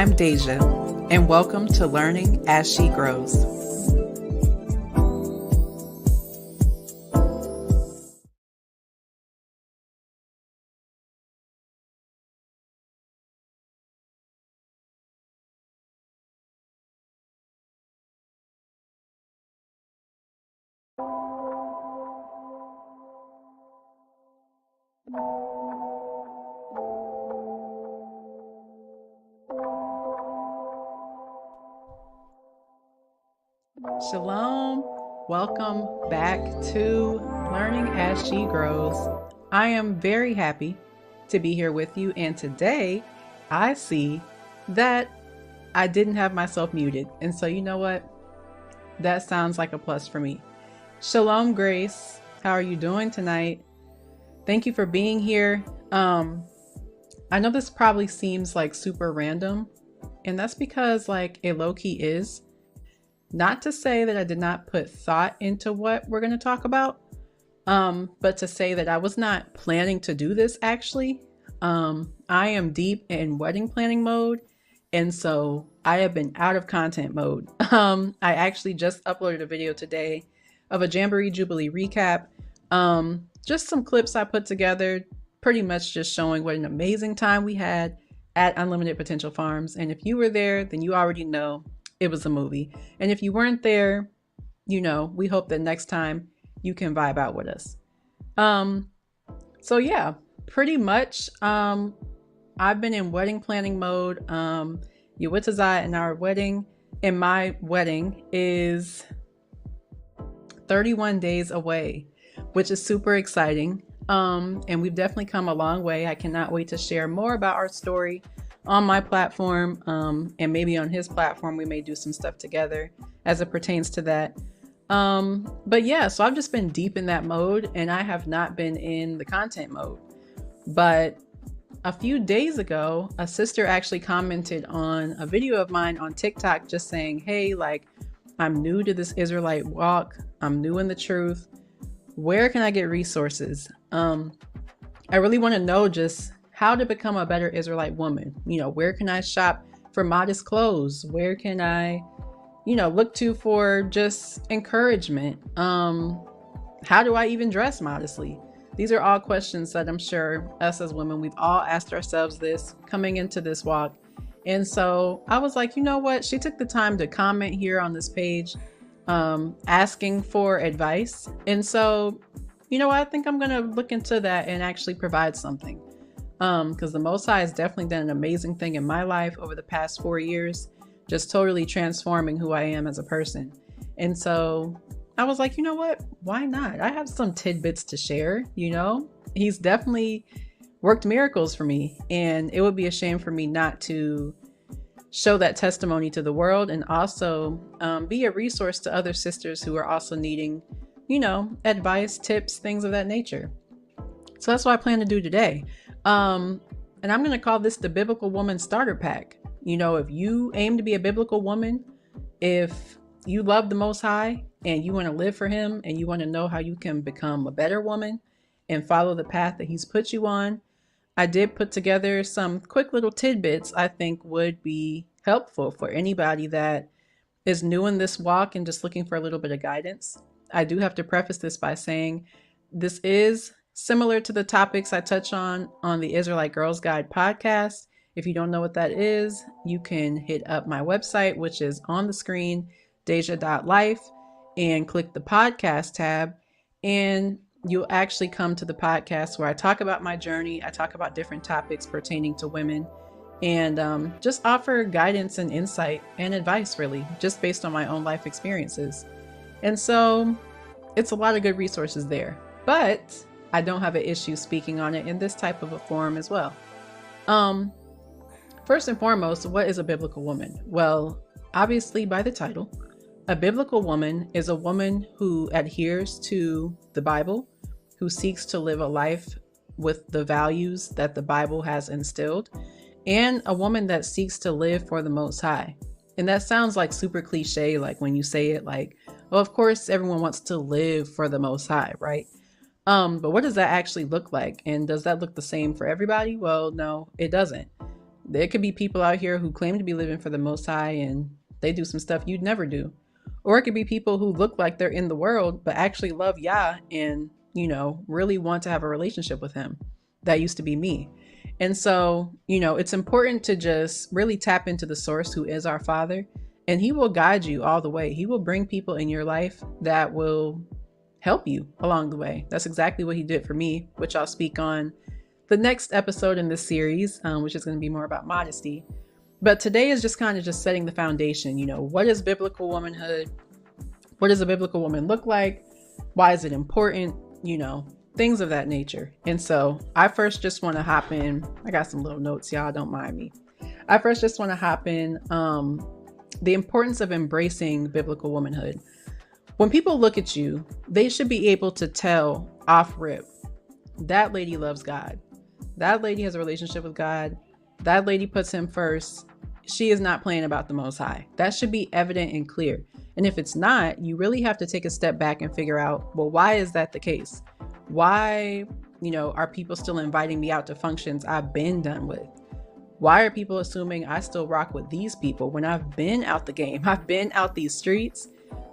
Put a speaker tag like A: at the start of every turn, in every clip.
A: I'm Deja, and welcome to Learning as She Grows. Shalom. Welcome back to Learning as She Grows. I am very happy to be here with you, and today I see that I didn't have myself muted. And so you know what? That sounds like a plus for me. Shalom, Grace. How are you doing tonight? Thank you for being here. I know this probably seems like super random, and that's because like it low-key is. Not to say that I did not put thought into what we're going to talk about, but to say that I was not planning to do this actually. I am deep in wedding planning mode, and so I have been out of content mode. I actually just uploaded a video today of a Jamboree Jubilee recap. Just some clips I put together, pretty much just showing what an amazing time we had at Unlimited Potential Farms. And if you were there, then you already know it was a movie. And if you weren't there, you know, we hope that next time you can vibe out with us. So yeah, pretty much, I've been in wedding planning mode. Yuwitazai and our wedding, and my wedding is 31 days away, which is super exciting. And we've definitely come a long way. I cannot wait to share more about our story on my platform, and maybe on his platform. We may do some stuff together as it pertains to that. But yeah, so I've just been deep in that mode, and I have not been in the content mode. But a few days ago, a sister actually commented on a video of mine on TikTok just saying, hey, like, I'm new to this Israelite walk. I'm new in the truth. Where can I get resources? I really want to know just how to become a better Israelite woman. You know, where can I shop for modest clothes? Where can I, you know, look to for just encouragement? How do I even dress modestly? These are all questions that I'm sure us as women, we've all asked ourselves this coming into this walk. And so I was like, you know what? She took the time to comment here on this page, asking for advice. And so, you know, I think I'm going to look into that and actually provide something. Because the Most High has definitely done an amazing thing in my life over the past 4 years, just totally transforming who I am as a person. And so I was like, you know what? Why not? I have some tidbits to share, you know? He's definitely worked miracles for me, and it would be a shame for me not to show that testimony to the world, and also be a resource to other sisters who are also needing, you know, advice, tips, things of that nature. So that's what I plan to do today. And I'm going to call this the Biblical Woman Starter Pack. You know, if you aim to be a biblical woman, if you love the Most High and you want to live for him, and you want to know how you can become a better woman and follow the path that he's put you on, I did put together some quick little tidbits I think would be helpful for anybody that is new in this walk and just looking for a little bit of guidance. I do have to preface this by saying this is similar to the topics I touch on the Israelite Girls Guide podcast. If you don't know what that is, you can hit up my website, which is on the screen, deja.life, and click the podcast tab. And you'll actually come to the podcast where I talk about my journey. I talk about different topics pertaining to women, and just offer guidance and insight and advice, really, just based on my own life experiences. And so it's a lot of good resources there. But I don't have an issue speaking on it in this type of a forum as well. First and foremost, what is a biblical woman? Well, obviously by the title, a biblical woman is a woman who adheres to the Bible, who seeks to live a life with the values that the Bible has instilled, and a woman that seeks to live for the Most High. And that sounds like super cliche, like when you say it, like, well, of course, everyone wants to live for the Most High, right? But what does that actually look like? And does that look the same for everybody? Well, no, it doesn't. there could be people out here who claim to be living for the Most High and they do some stuff you'd never do. Or it could be people who look like they're in the world, but actually love Yah and, really want to have a relationship with him. That used to be me. And so, it's important to just really tap into the source who is our Father, and he will guide you all the way. He will bring people in your life that will help you along the way. That's exactly what he did for me, which I'll speak on the next episode in this series, which is going to be more about modesty. But today is just kind of just setting the foundation. What is biblical womanhood? What does a biblical woman look like? Why is it important? Things of that nature. And so I first just want to hop in. I got some little notes, y'all, don't mind me. I first just want to hop in the importance of embracing biblical womanhood. When people look at you, they should be able to tell off rip, that lady loves God. That lady has a relationship with God. That lady puts him first. She is not playing about the Most High. That should be evident and clear. And if it's not, you really have to take a step back and figure out, well, why is that the case? Why, are people still inviting me out to functions I've been done with? Why are people assuming I still rock with these people when I've been out the game? I've been out these streets.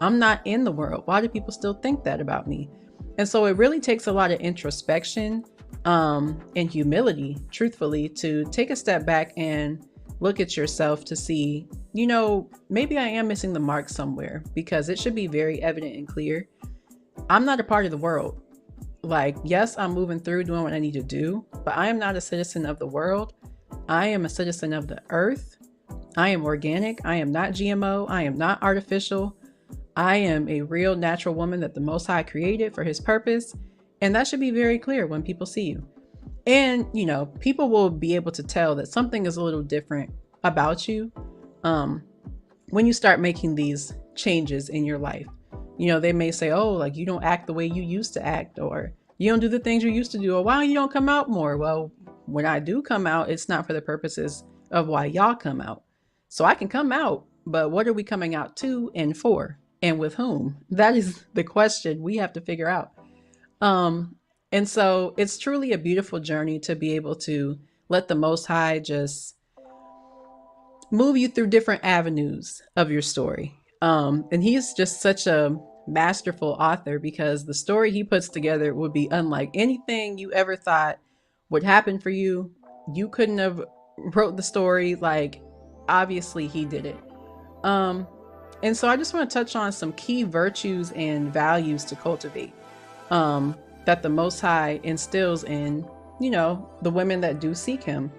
A: I'm not in the world. Why do people still think that about me? And so it really takes a lot of introspection and humility, truthfully, to take a step back and look at yourself to see, maybe I am missing the mark somewhere, because it should be very evident and clear. I'm not a part of the world. Like, yes, I'm moving through doing what I need to do, but I am not a citizen of the world. I am a citizen of the earth. I am organic. I am not GMO. I am not artificial. I am a real natural woman that the Most High created for his purpose. And that should be very clear when people see you. And, people will be able to tell that something is a little different about you when you start making these changes in your life. They may say, oh, like, you don't act the way you used to act, or you don't do the things you used to do, or why you don't come out more. Well, when I do come out, it's not for the purposes of why y'all come out. So I can come out, but what are we coming out to and for, and with whom? That is the question we have to figure out. And so it's truly a beautiful journey to be able to let the Most High just move you through different avenues of your story. And he's just such a masterful author, because the story he puts together would be unlike anything you ever thought would happen for you. You couldn't have wrote the story like, obviously he did it. And so I just want to touch on some key virtues and values to cultivate, that the Most High instills in, the women that do seek him.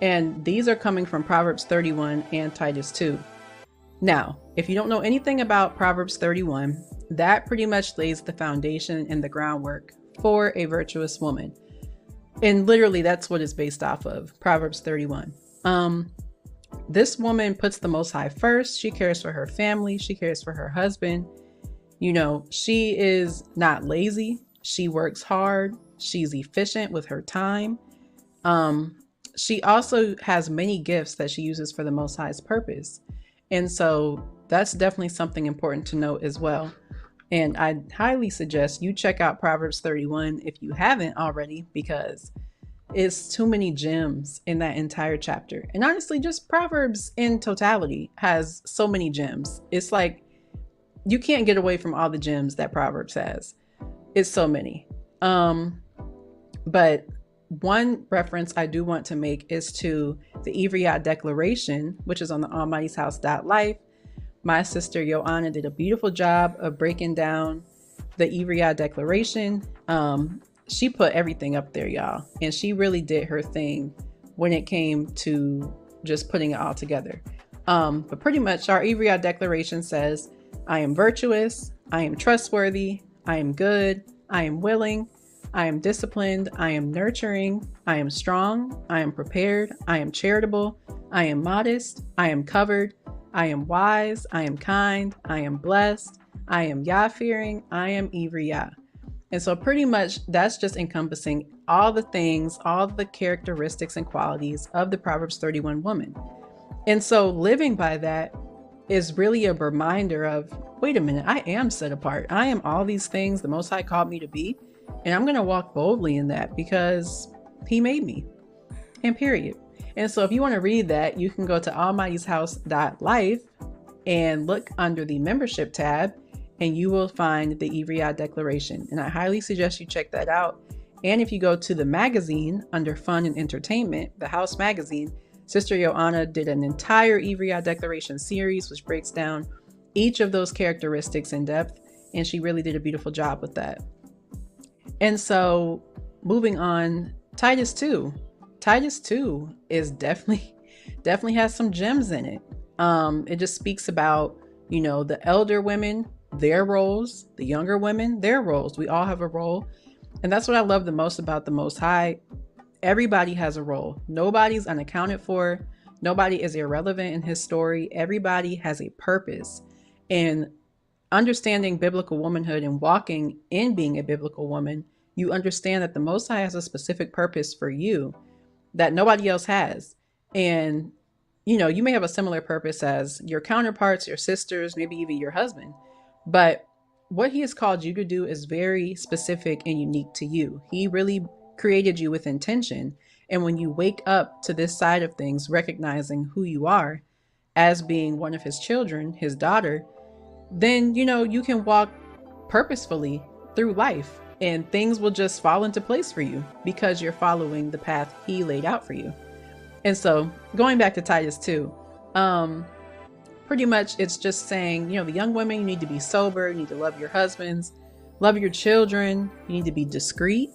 A: And these are coming from Proverbs 31 and Titus 2. Now, if you don't know anything about Proverbs 31, that pretty much lays the foundation and the groundwork for a virtuous woman. And literally, that's what it's based off of, Proverbs 31. This woman puts the Most High first. She cares for her family. She cares for her husband. She is not lazy. She works hard. She's efficient with her time. She also has many gifts that she uses for the Most High's purpose. And so that's definitely something important to note as well. And I highly suggest you check out Proverbs 31 if you haven't already, because it's too many gems in that entire chapter. And honestly, just Proverbs in totality has so many gems. It's like you can't get away from all the gems that Proverbs has. It's so many. But one reference I do want to make is to the Ivriyat Declaration, which is on the Almighty's House.life. My sister Joanna did a beautiful job of breaking down the Ivriyat Declaration. She put everything up there, y'all. And she really did her thing when it came to just putting it all together. But pretty much our Ivriyat Declaration says, I am virtuous, I am trustworthy, I am good, I am willing, I am disciplined, I am nurturing, I am strong, I am prepared, I am charitable, I am modest, I am covered, I am wise, I am kind, I am blessed, I am Yah-fearing, I am Ivriyah. And so pretty much that's just encompassing all the things, all the characteristics and qualities of the Proverbs 31 woman. And so living by that is really a reminder of, wait a minute, I am set apart. I am all these things the Most High called me to be. And I'm going to walk boldly in that because he made me. And period. And so if you want to read that, you can go to almighty'shouse.life and look under the membership tab, and you will find the Ivriya Declaration. And I highly suggest you check that out. And if you go to the magazine under Fun and Entertainment, the House magazine, Sister Joanna did an entire Ivriya Declaration series, which breaks down each of those characteristics in depth. And she really did a beautiful job with that. And so moving on, Titus 2. Titus 2 is definitely has some gems in it. It just speaks about, the elder women, their roles, the younger women, their roles. We all have a role. And that's what I love the most about the Most High. Everybody has a role. Nobody's unaccounted for. Nobody is irrelevant in his story. Everybody has a purpose. And understanding biblical womanhood and walking in being a biblical woman, you understand that the Most High has a specific purpose for you that nobody else has. And, you may have a similar purpose as your counterparts, your sisters, maybe even your husband. But what he has called you to do is very specific and unique to you. He really created you with intention. And when you wake up to this side of things, recognizing who you are as being one of his children, his daughter, then, you can walk purposefully through life and things will just fall into place for you because you're following the path he laid out for you. And so going back to Titus 2, pretty much it's just saying, the young women, you need to be sober, you need to love your husbands, love your children, you need to be discreet,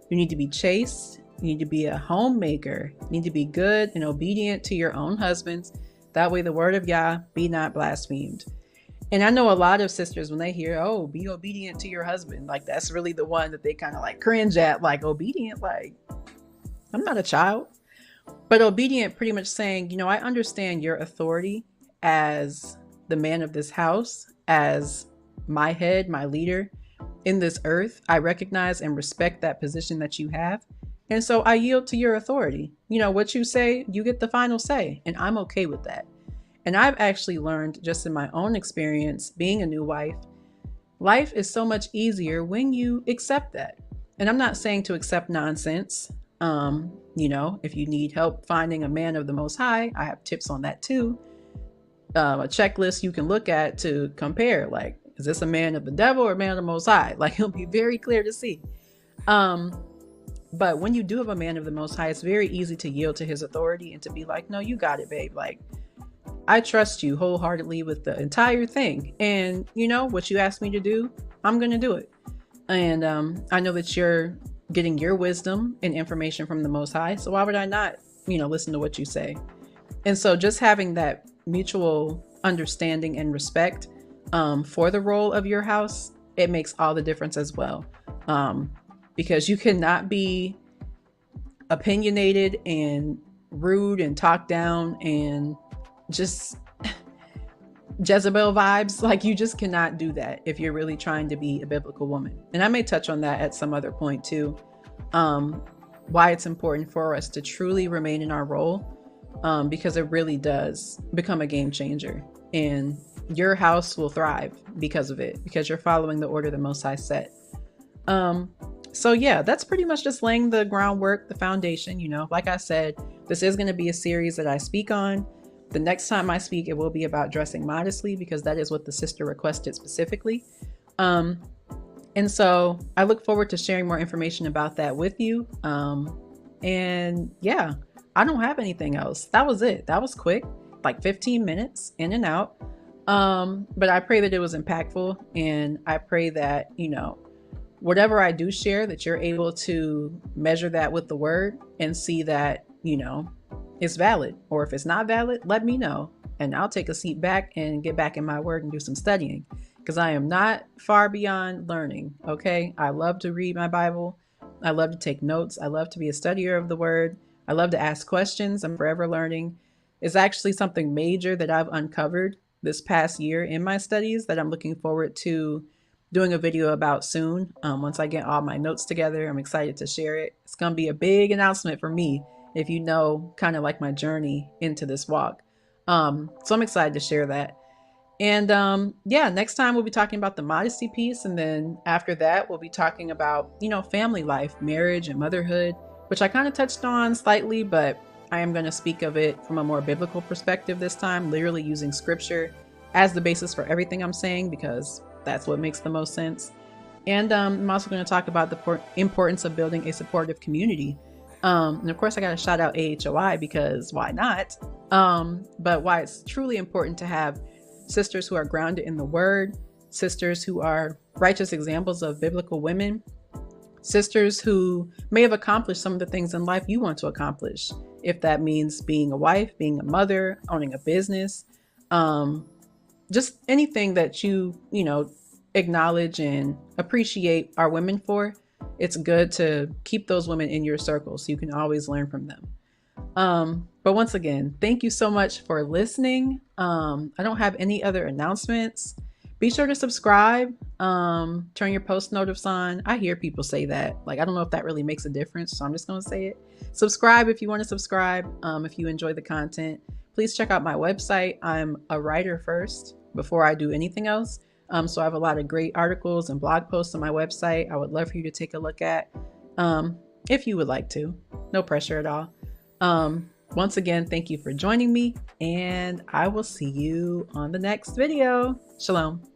A: you need to be chaste, you need to be a homemaker, you need to be good and obedient to your own husbands. That way the word of Yah be not blasphemed. And I know a lot of sisters, when they hear, oh, be obedient to your husband, like that's really the one that they kind of like cringe at, like obedient, like I'm not a child. But obedient pretty much saying, I understand your authority as the man of this house, as my head, my leader in this earth. I recognize and respect that position that you have. And so I yield to your authority. What you say, you get the final say. And I'm okay with that. And I've actually learned just in my own experience, being a new wife, life is so much easier when you accept that. And I'm not saying to accept nonsense. If you need help finding a man of the Most High, I have tips on that too. A checklist you can look at to compare, like, is this a man of the devil or a man of the Most High? Like, it'll be very clear to see. But when you do have a man of the Most High, it's very easy to yield to his authority and to be like, no, you got it, babe. Like, I trust you wholeheartedly with the entire thing. And what you asked me to do, I'm going to do it. And I know that you're getting your wisdom and information from the Most High. So why would I not, listen to what you say? And so just having that mutual understanding and respect for the role of your house, it makes all the difference as well. Because you cannot be opinionated and rude and talked down and just Jezebel vibes. Like, you just cannot do that if you're really trying to be a biblical woman. And I may touch on that at some other point too. Why it's important for us to truly remain in our role, because it really does become a game changer, and your house will thrive because of it, because you're following the order the Most High set. So yeah, that's pretty much just laying the groundwork, the foundation. Like I said, this is going to be a series that I speak on. The next time I speak, it will be about dressing modestly, because that is what the sister requested specifically. And so I look forward to sharing more information about that with you. And yeah, I don't have anything else. That was it. That was quick, like 15 minutes in and out. But I pray that it was impactful, and I pray that, whatever I do share, that you're able to measure that with the word and see that, it's valid. Or if it's not valid, let me know, and I'll take a seat back and get back in my word and do some studying, because I am not far beyond learning. Okay. I love to read my Bible. I love to take notes. I love to be a studier of the word. I love to ask questions. I'm forever learning. It's actually something major that I've uncovered this past year in my studies that I'm looking forward to doing a video about soon. Once I get all my notes together, I'm excited to share it. It's going to be a big announcement for me, if you know, kind of like my journey into this walk. So I'm excited to share that. And yeah, next time we'll be talking about the modesty piece. And then after that, we'll be talking about, family life, marriage and motherhood, which I kind of touched on slightly, but I am going to speak of it from a more biblical perspective this time, literally using scripture as the basis for everything I'm saying, because that's what makes the most sense. And I'm also going to talk about the importance of building a supportive community. And of course, I got to shout out AHOI, because why not? But why it's truly important to have sisters who are grounded in the word, sisters who are righteous examples of biblical women, sisters who may have accomplished some of the things in life you want to accomplish. If that means being a wife, being a mother, owning a business, just anything that you acknowledge and appreciate our women for, it's good to keep those women in your circle so you can always learn from them. But once again, thank you so much for listening. I don't have any other announcements. Be sure to subscribe, turn your post notifs on. I hear people say that. Like, I don't know if that really makes a difference, so I'm just going to say it. Subscribe if you want to subscribe. If you enjoy the content, please check out my website. I'm a writer first before I do anything else. So I have a lot of great articles and blog posts on my website. I would love for you to take a look at, if you would like to. No pressure at all. Once again, thank you for joining me, and I will see you on the next video. Shalom.